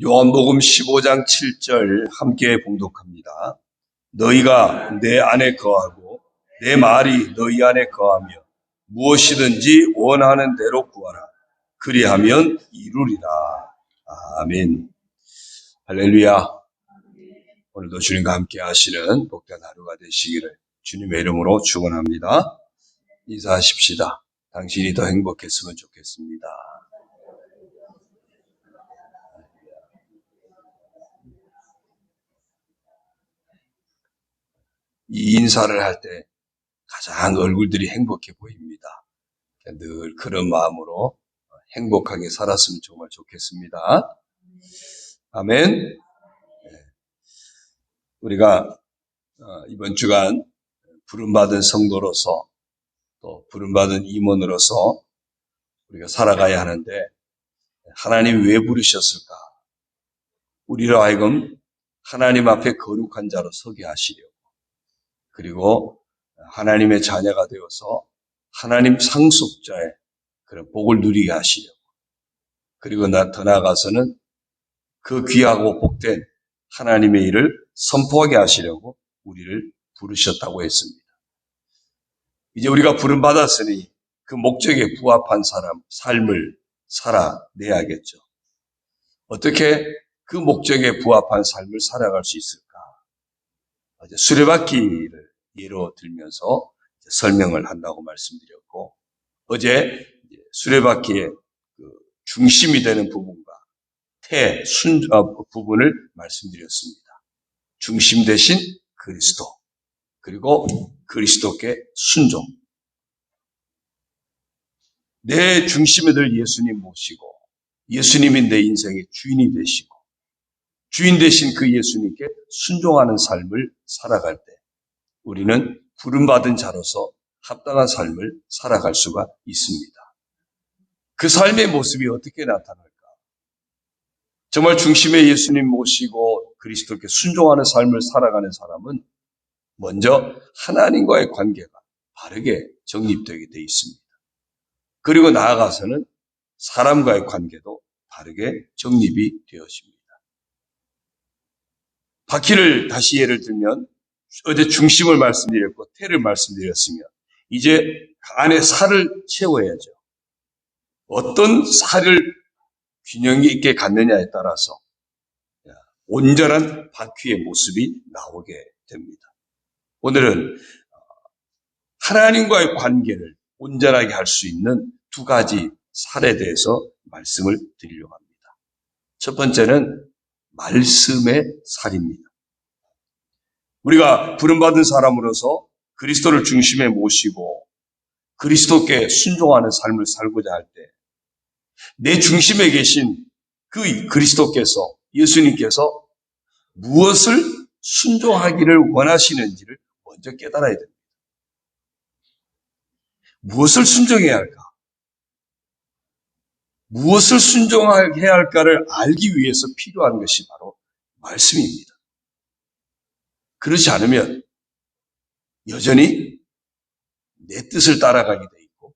요한복음 15장 7절 함께 봉독합니다. 너희가 내 안에 거하고 내 말이 너희 안에 거하며 무엇이든지 원하는 대로 구하라. 그리하면 이루리라. 아멘. 할렐루야. 오늘도 주님과 함께 하시는 복된 하루가 되시기를 주님의 이름으로 축원합니다. 인사하십시다. 당신이 더 행복했으면 좋겠습니다. 이 인사를 할 때 가장 얼굴들이 행복해 보입니다. 늘 그런 마음으로 행복하게 살았으면 정말 좋겠습니다. 아멘. 우리가 이번 주간 부름받은 성도로서 또 부름받은 임원으로서 우리가 살아가야 하는데 하나님이 왜 부르셨을까? 우리로 하여금 하나님 앞에 거룩한 자로 서게 하시려고, 그리고 하나님의 자녀가 되어서 하나님 상속자의 그런 복을 누리게 하시려고, 그리고 더 나아가서는 그 귀하고 복된 하나님의 일을 선포하게 하시려고 우리를 부르셨다고 했습니다. 이제 우리가 부름받았으니 그 목적에 부합한 삶을 살아내야겠죠. 어떻게 그 목적에 부합한 삶을 살아갈 수 있을까? 어제 수레바퀴를 예로 들면서 설명을 한다고 말씀드렸고, 어제 수레바퀴의 중심이 되는 부분과 부분을 말씀드렸습니다. 중심 대신 그리스도, 그리고 그리스도께 순종. 내 중심에 늘 예수님 모시고 예수님이 내 인생의 주인이 되시고 주인 되신 그 예수님께 순종하는 삶을 살아갈 때 우리는 부름받은 자로서 합당한 삶을 살아갈 수가 있습니다. 그 삶의 모습이 어떻게 나타날까? 정말 중심에 예수님 모시고 그리스도께 순종하는 삶을 살아가는 사람은 먼저 하나님과의 관계가 바르게 정립되게 되어 있습니다. 그리고 나아가서는 사람과의 관계도 바르게 정립이 되어집니다. 바퀴를 다시 예를 들면 어제 중심을 말씀드렸고 태를 말씀드렸으면 이제 안에 살을 채워야죠. 어떤 살을 균형 있게 갖느냐에 따라서 온전한 바퀴의 모습이 나오게 됩니다. 오늘은 하나님과의 관계를 온전하게 할 수 있는 두 가지 살에 대해서 말씀을 드리려고 합니다. 첫 번째는 말씀의 살입니다. 우리가 부름받은 사람으로서 그리스도를 중심에 모시고 그리스도께 순종하는 삶을 살고자 할 때 내 중심에 계신 그 그리스도께서, 예수님께서 무엇을 순종하기를 원하시는지를 먼저 깨달아야 됩니다. 무엇을 순종해야 할까? 무엇을 순종해야 할까를 알기 위해서 필요한 것이 바로 말씀입니다. 그렇지 않으면 여전히 내 뜻을 따라가게 돼 있고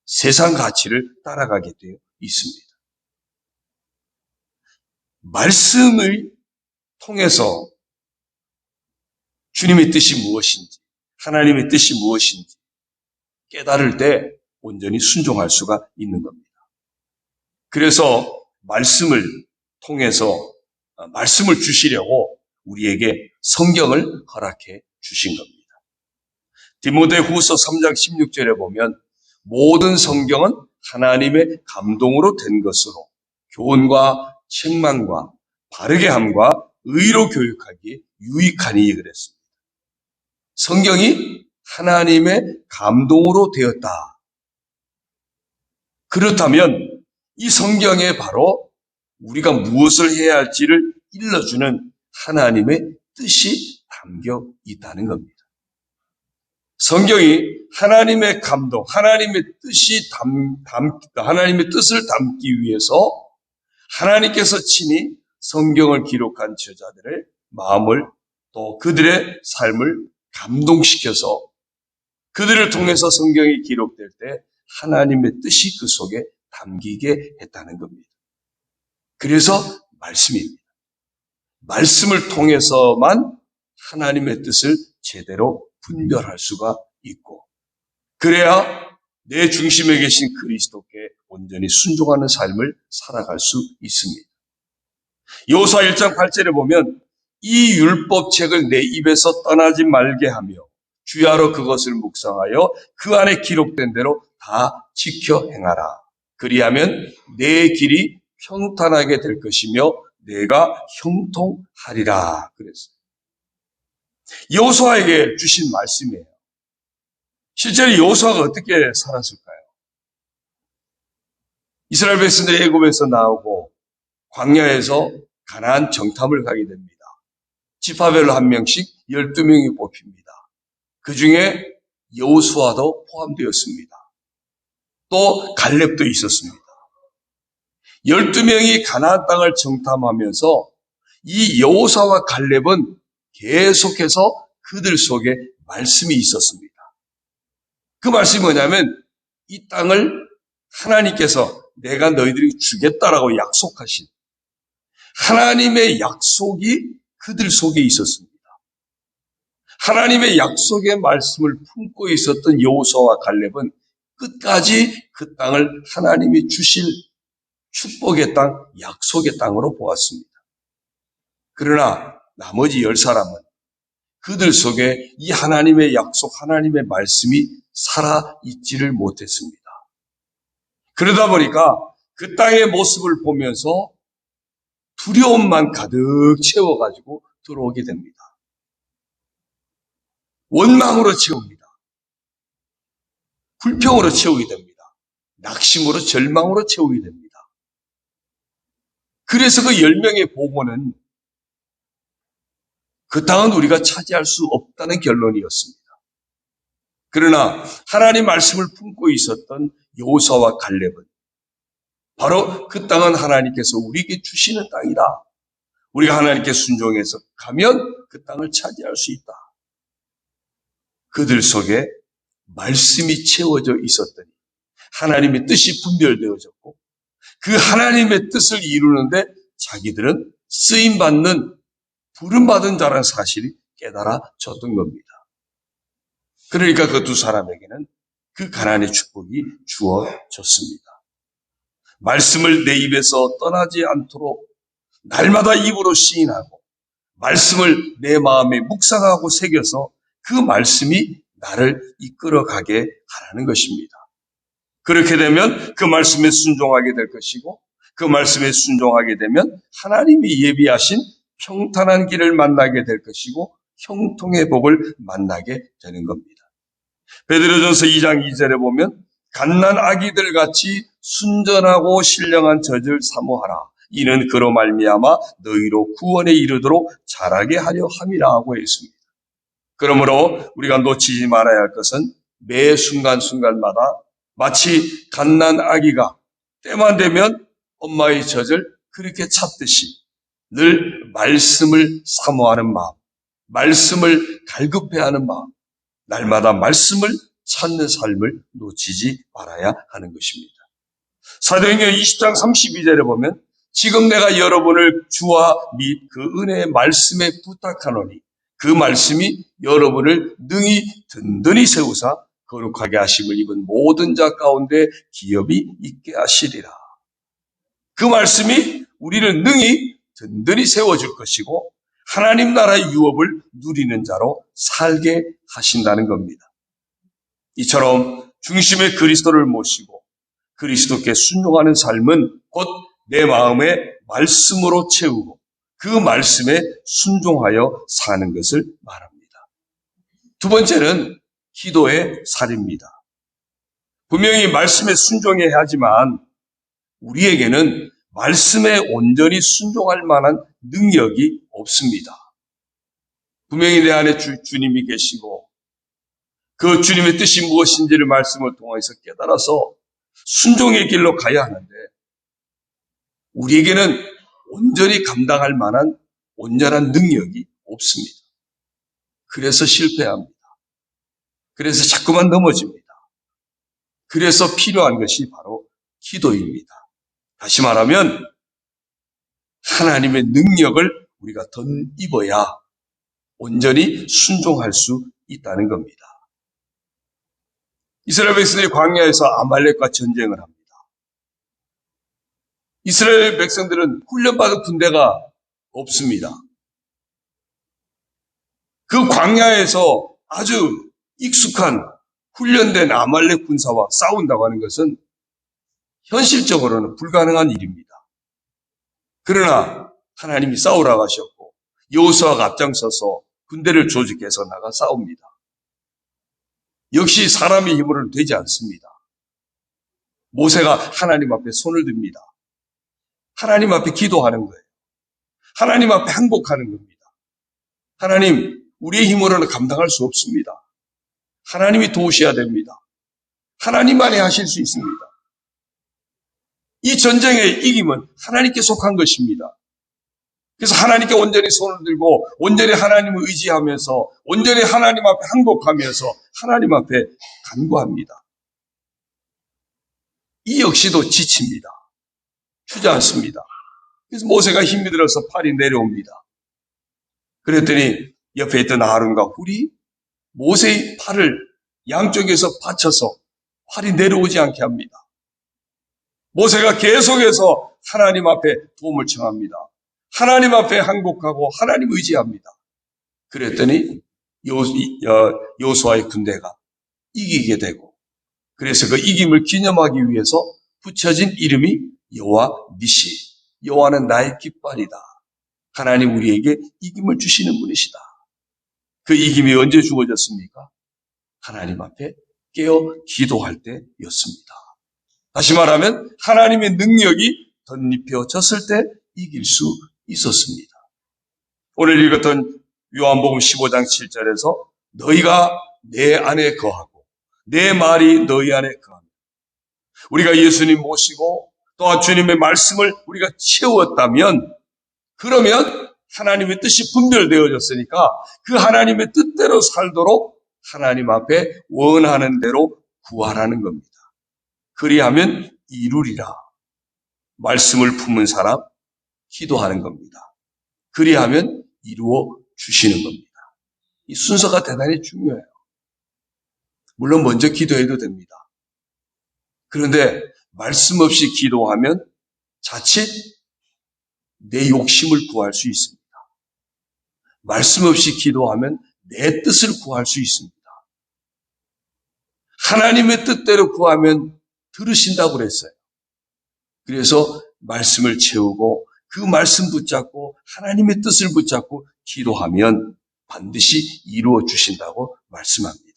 세상 가치를 따라가게 되어 있습니다. 말씀을 통해서 주님의 뜻이 무엇인지, 하나님의 뜻이 무엇인지 깨달을 때 온전히 순종할 수가 있는 겁니다. 그래서 말씀을 통해서 말씀을 주시려고 우리에게 성경을 허락해 주신 겁니다. 디모데후서 3장 16절에 보면 모든 성경은 하나님의 감동으로 된 것으로 교훈과 책망과 바르게 함과 의로 교육하기에 유익하니 그랬습니다. 성경이 하나님의 감동으로 되었다. 그렇다면 이 성경에 바로 우리가 무엇을 해야 할지를 일러주는 하나님의 뜻이 담겨 있다는 겁니다. 성경이 하나님의 감동, 하나님의 뜻을 담기 위해서 하나님께서 친히 성경을 기록한 저자들의 마음을 또 그들의 삶을 감동시켜서 그들을 통해서 성경이 기록될 때 하나님의 뜻이 그 속에 담기게 했다는 겁니다. 그래서 말씀입니다. 말씀을 통해서만 하나님의 뜻을 제대로 분별할 수가 있고, 그래야 내 중심에 계신 그리스도께 온전히 순종하는 삶을 살아갈 수 있습니다. 여호수아 1장 8절에 보면 이 율법책을 내 입에서 떠나지 말게 하며 주야로 그것을 묵상하여 그 안에 기록된 대로 다 지켜 행하라. 그리하면 내 길이 평탄하게 될 것이며 내가 형통하리라 그랬어요. 여호수아에게 주신 말씀이에요. 실제로 여호수아가 어떻게 살았을까요? 이스라엘 백성들이 애굽에서 나오고 광야에서 가나안 정탐을 가게 됩니다. 지파별로 한 명씩 12명이 뽑힙니다. 그 중에 여호수아도 포함되었습니다. 또 갈렙도 있었습니다. 12명이 가나안 땅을 정탐하면서 이 여호수아와 갈렙은 계속해서 그들 속에 말씀이 있었습니다. 그 말씀이 뭐냐면 이 땅을 하나님께서 내가 너희들에게 주겠다라고 약속하신 하나님의 약속이 그들 속에 있었습니다. 하나님의 약속의 말씀을 품고 있었던 여호수아와 갈렙은 끝까지 그 땅을 하나님이 주실 축복의 땅, 약속의 땅으로 보았습니다. 그러나 나머지 10사람은 그들 속에 이 하나님의 약속, 하나님의 말씀이 살아있지를 못했습니다. 그러다 보니까 그 땅의 모습을 보면서 두려움만 가득 채워가지고 들어오게 됩니다. 원망으로 채웁니다. 불평으로 채우게 됩니다. 낙심으로, 절망으로 채우게 됩니다. 그래서 그 10명의 보고는 그 땅은 우리가 차지할 수 없다는 결론이었습니다. 그러나 하나님 말씀을 품고 있었던 여호수아와 갈렙은 바로 그 땅은 하나님께서 우리에게 주시는 땅이다. 우리가 하나님께 순종해서 가면 그 땅을 차지할 수 있다. 그들 속에 말씀이 채워져 있었더니 하나님의 뜻이 분별되어졌고 그 하나님의 뜻을 이루는데 자기들은 쓰임받는 부름받은 자라는 사실이 깨달아졌던 겁니다. 그러니까 그 두 사람에게는 그 가나안의 축복이 주어졌습니다. 말씀을 내 입에서 떠나지 않도록 날마다 입으로 시인하고 말씀을 내 마음에 묵상하고 새겨서 그 말씀이 나를 이끌어가게 하라는 것입니다. 그렇게 되면 그 말씀에 순종하게 될 것이고 그 말씀에 순종하게 되면 하나님이 예비하신 평탄한 길을 만나게 될 것이고 형통의 복을 만나게 되는 겁니다. 베드로전서 2장 2절에 보면 갓난 아기들 같이 순전하고 신령한 젖을 사모하라. 이는 그로 말미암아 너희로 구원에 이르도록 자라게 하려 함이라고 했습니다. 그러므로 우리가 놓치지 말아야 할 것은 매 순간순간마다 마치 갓난 아기가 때만 되면 엄마의 젖을 그렇게 찾듯이 늘 말씀을 사모하는 마음, 말씀을 갈급해하는 마음, 날마다 말씀을 찾는 삶을 놓치지 말아야 하는 것입니다. 사도행전 20장 32절에 보면 지금 내가 여러분을 주와 및 그 은혜의 말씀에 부탁하노니 그 말씀이 여러분을 능히 든든히 세우사 거룩하게 하심을 입은 모든 자 가운데 기업이 있게 하시리라. 그 말씀이 우리를 능히 든든히 세워줄 것이고 하나님 나라의 유업을 누리는 자로 살게 하신다는 겁니다. 이처럼 중심에 그리스도를 모시고 그리스도께 순종하는 삶은 곧 내 마음에 말씀으로 채우고 그 말씀에 순종하여 사는 것을 말합니다. 두 번째는 기도의 살입니다. 분명히 말씀에 순종해야 하지만 우리에게는 말씀에 온전히 순종할 만한 능력이 없습니다. 분명히 내 안에 주님이 계시고 그 주님의 뜻이 무엇인지를 말씀을 통해서 깨달아서 순종의 길로 가야 하는데 우리에게는 온전히 감당할 만한 온전한 능력이 없습니다. 그래서 실패합니다. 그래서 자꾸만 넘어집니다. 그래서 필요한 것이 바로 기도입니다. 다시 말하면 하나님의 능력을 우리가 덧입어야 온전히 순종할 수 있다는 겁니다. 이스라엘 백성들이 광야에서 아말렉과 전쟁을 합니다. 이스라엘 백성들은 훈련받은 군대가 없습니다. 그 광야에서 아주 익숙한 훈련된 아말렉 군사와 싸운다고 하는 것은 현실적으로는 불가능한 일입니다. 그러나 하나님이 싸우라고 하셨고 여호수아가 앞장서서 군대를 조직해서 나가 싸웁니다. 역시 사람의 힘으로는 되지 않습니다. 모세가 하나님 앞에 손을 듭니다. 하나님 앞에 기도하는 거예요. 하나님 앞에 항복하는 겁니다. 하나님, 우리의 힘으로는 감당할 수 없습니다. 하나님이 도우셔야 됩니다. 하나님만이 하실 수 있습니다. 이 전쟁의 이김은 하나님께 속한 것입니다. 그래서 하나님께 온전히 손을 들고 온전히 하나님을 의지하면서 온전히 하나님 앞에 항복하면서 하나님 앞에 간구합니다. 이 역시도 지칩니다. 주저앉습니다. 그래서 모세가 힘이 들어서 팔이 내려옵니다. 그랬더니 옆에 있던 아론과 훌이 모세의 팔을 양쪽에서 받쳐서 팔이 내려오지 않게 합니다. 모세가 계속해서 하나님 앞에 도움을 청합니다. 하나님 앞에 항복하고 하나님 의지합니다. 그랬더니 여호수아의 군대가 이기게 되고, 그래서 그 이김을 기념하기 위해서 붙여진 이름이 여호와 니시, 여호와는 나의 깃발이다. 하나님 우리에게 이김을 주시는 분이시다. 그 이김이 언제 주어졌습니까? 하나님 앞에 깨어 기도할 때였습니다. 다시 말하면 하나님의 능력이 덧입혀졌을 때 이길 수 있었습니다. 오늘 읽었던 요한복음 15장 7절에서 너희가 내 안에 거하고 내 말이 너희 안에 거하며, 우리가 예수님 모시고 또한 주님의 말씀을 우리가 채웠다면, 그러면 하나님의 뜻이 분별되어졌으니까 그 하나님의 뜻대로 살도록 하나님 앞에 원하는 대로 구하라는 겁니다. 그리하면 이루리라. 말씀을 품은 사람 기도하는 겁니다. 그리하면 이루어 주시는 겁니다. 이 순서가 대단히 중요해요. 물론 먼저 기도해도 됩니다. 그런데 말씀 없이 기도하면 자칫 내 욕심을 구할 수 있습니다. 말씀 없이 기도하면 내 뜻을 구할 수 있습니다. 하나님의 뜻대로 구하면 들으신다고 그랬어요. 그래서 말씀을 채우고 그 말씀 붙잡고 하나님의 뜻을 붙잡고 기도하면 반드시 이루어 주신다고 말씀합니다.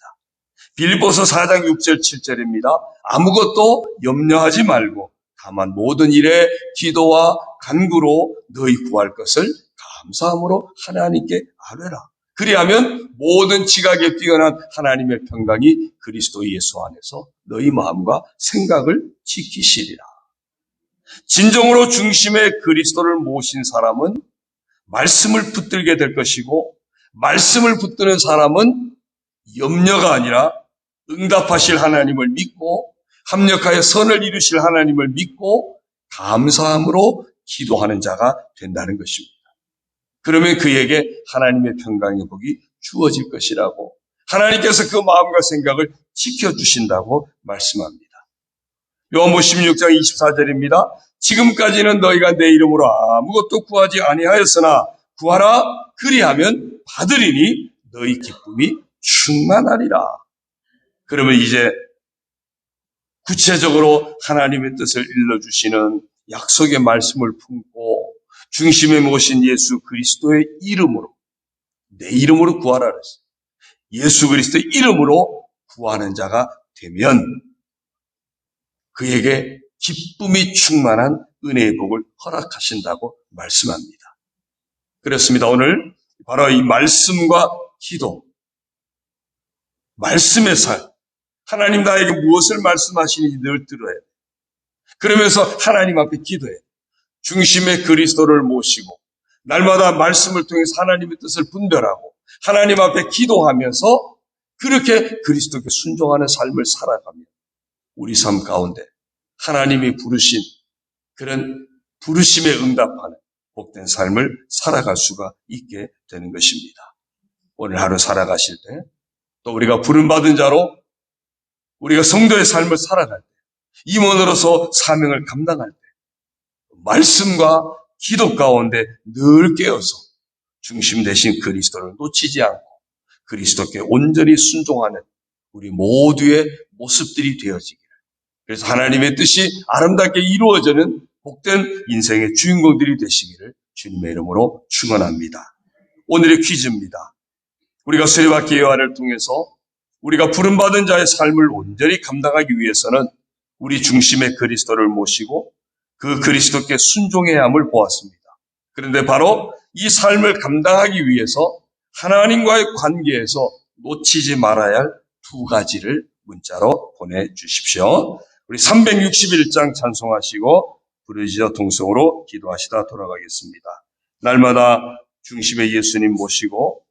빌립보서 4장 6절 7절입니다. 아무것도 염려하지 말고 다만 모든 일에 기도와 간구로 너희 구할 것을 감사함으로 하나님께 아뢰라. 그리하면 모든 지각에 뛰어난 하나님의 평강이 그리스도 예수 안에서 너희 마음과 생각을 지키시리라. 진정으로 중심에 그리스도를 모신 사람은 말씀을 붙들게 될 것이고, 말씀을 붙드는 사람은 염려가 아니라 응답하실 하나님을 믿고 합력하여 선을 이루실 하나님을 믿고 감사함으로 기도하는 자가 된다는 것입니다. 그러면 그에게 하나님의 평강의 복이 주어질 것이라고, 하나님께서 그 마음과 생각을 지켜주신다고 말씀합니다. 요한복음 16장 24절입니다. 지금까지는 너희가 내 이름으로 아무것도 구하지 아니하였으나 구하라, 그리하면 받으리니 너희 기쁨이 충만하리라. 그러면 이제 구체적으로 하나님의 뜻을 일러주시는 약속의 말씀을 품고 중심에 모신 예수 그리스도의 이름으로, 내 이름으로 구하라 그랬어요. 예수 그리스도의 이름으로 구하는 자가 되면 그에게 기쁨이 충만한 은혜의 복을 허락하신다고 말씀합니다. 그렇습니다. 오늘 바로 이 말씀과 기도, 말씀의 살, 하나님 나에게 무엇을 말씀하시는지 늘 들어야 돼요. 그러면서 하나님 앞에 기도해. 중심에 그리스도를 모시고 날마다 말씀을 통해서 하나님의 뜻을 분별하고 하나님 앞에 기도하면서 그렇게 그리스도께 순종하는 삶을 살아가면 우리 삶 가운데 하나님이 부르신 그런 부르심에 응답하는 복된 삶을 살아갈 수가 있게 되는 것입니다. 오늘 하루 살아가실 때, 또 우리가 부름받은 자로 우리가 성도의 삶을 살아갈 때, 임원으로서 사명을 감당할 때, 말씀과 기도 가운데 늘 깨어서 중심 되신 그리스도를 놓치지 않고 그리스도께 온전히 순종하는 우리 모두의 모습들이 되어지기를, 그래서 하나님의 뜻이 아름답게 이루어지는 복된 인생의 주인공들이 되시기를 주님의 이름으로 축원합니다. 오늘의 퀴즈입니다. 우리가 수레바퀴 여화를 통해서 우리가 부름받은 자의 삶을 온전히 감당하기 위해서는 우리 중심의 그리스도를 모시고 그 그리스도께 순종해야 함을 보았습니다. 그런데 바로 이 삶을 감당하기 위해서 하나님과의 관계에서 놓치지 말아야 할 두 가지를 문자로 보내주십시오. 우리 361장 찬송하시고 부르짖어 동성으로 기도하시다 돌아가겠습니다. 날마다 중심의 예수님 모시고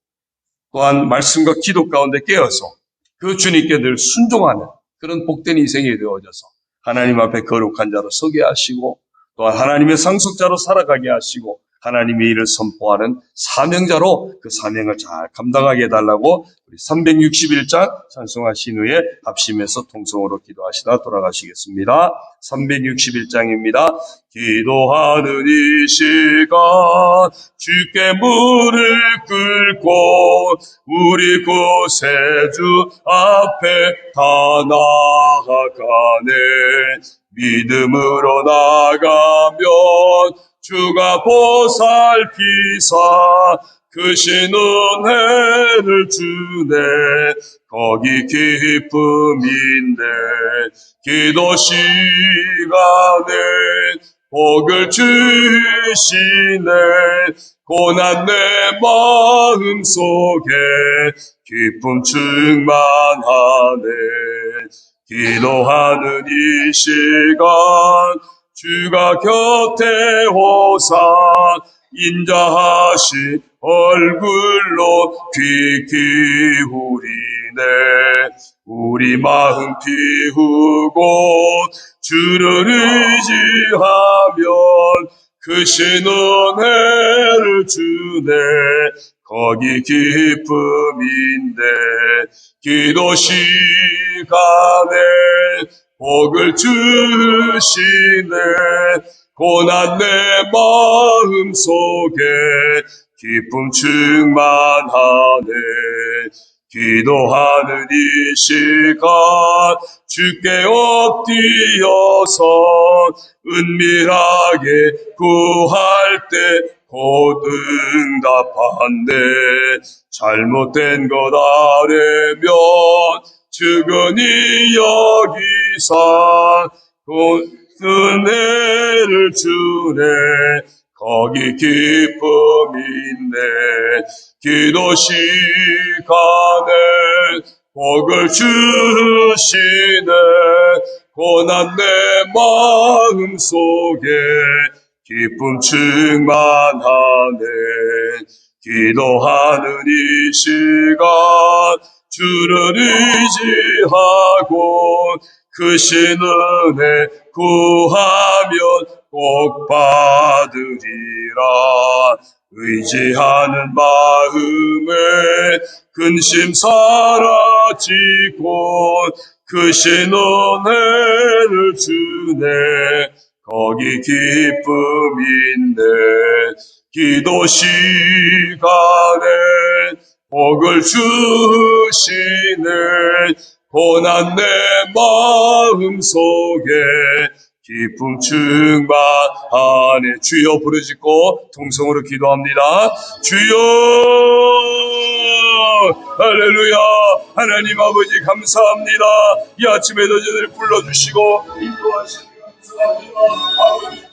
또한 말씀과 기도 가운데 깨어서 그 주님께 늘 순종하는 그런 복된 인생이 되어져서 하나님 앞에 거룩한 자로 서게 하시고 또한 하나님의 상속자로 살아가게 하시고 하나님의 일을 선포하는 사명자로 그 사명을 잘 감당하게 해달라고 우리 361장 찬송하신 후에 합심해서 통성으로 기도하시다 돌아가시겠습니다. 361장입니다. 기도하는 이 시간 주께 무릎 꿇고 우리 구세주 앞에 다 나아가네. 믿음으로 나가면 주가 보살피사 크신 은혜를 주네. 거기 기쁨인데 기도 시간에 복을 주시네. 고난 내 마음 속에 기쁨 충만하네. 기도하는 이 시간 주가 곁에 오사 인자하신 얼굴로 귀 기울이네. 우리 마음 비우고 주를 의지하면 크신 은혜를 주네. 거기 기쁨인데 기도 시간에 복을 주시네. 고난 내 마음 속에 기쁨 충만하네. 기도하는 이 시간 주께 엎드려서 은밀하게 구할 때 곧 응답한대. 잘못된 것 아래면 측은히 여기사 은혜를 주네. 거기 기쁨인데 기도 시간에 복을 주시네. 고난 내 마음 속에 기쁨 충만하네. 기도하는 이 시간 주를 의지하고 크신 은혜 구하면 꼭 받으리라. 의지하는 마음에 근심 사라지고 크신 은혜를 주네. 거기 기쁨인데 기도 시간에 복을 주시네. 고난 내 마음 속에 기쁨 충만하네. 주여 부르짖고 통성으로 기도합니다. 주여 할렐루야. 하나님 아버지 감사합니다. 이 아침에도 저희를 불러주시고 인도하시니 감사합니다. 아버지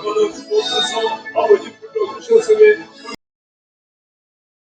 불러주셔서 아버지 불러주셔서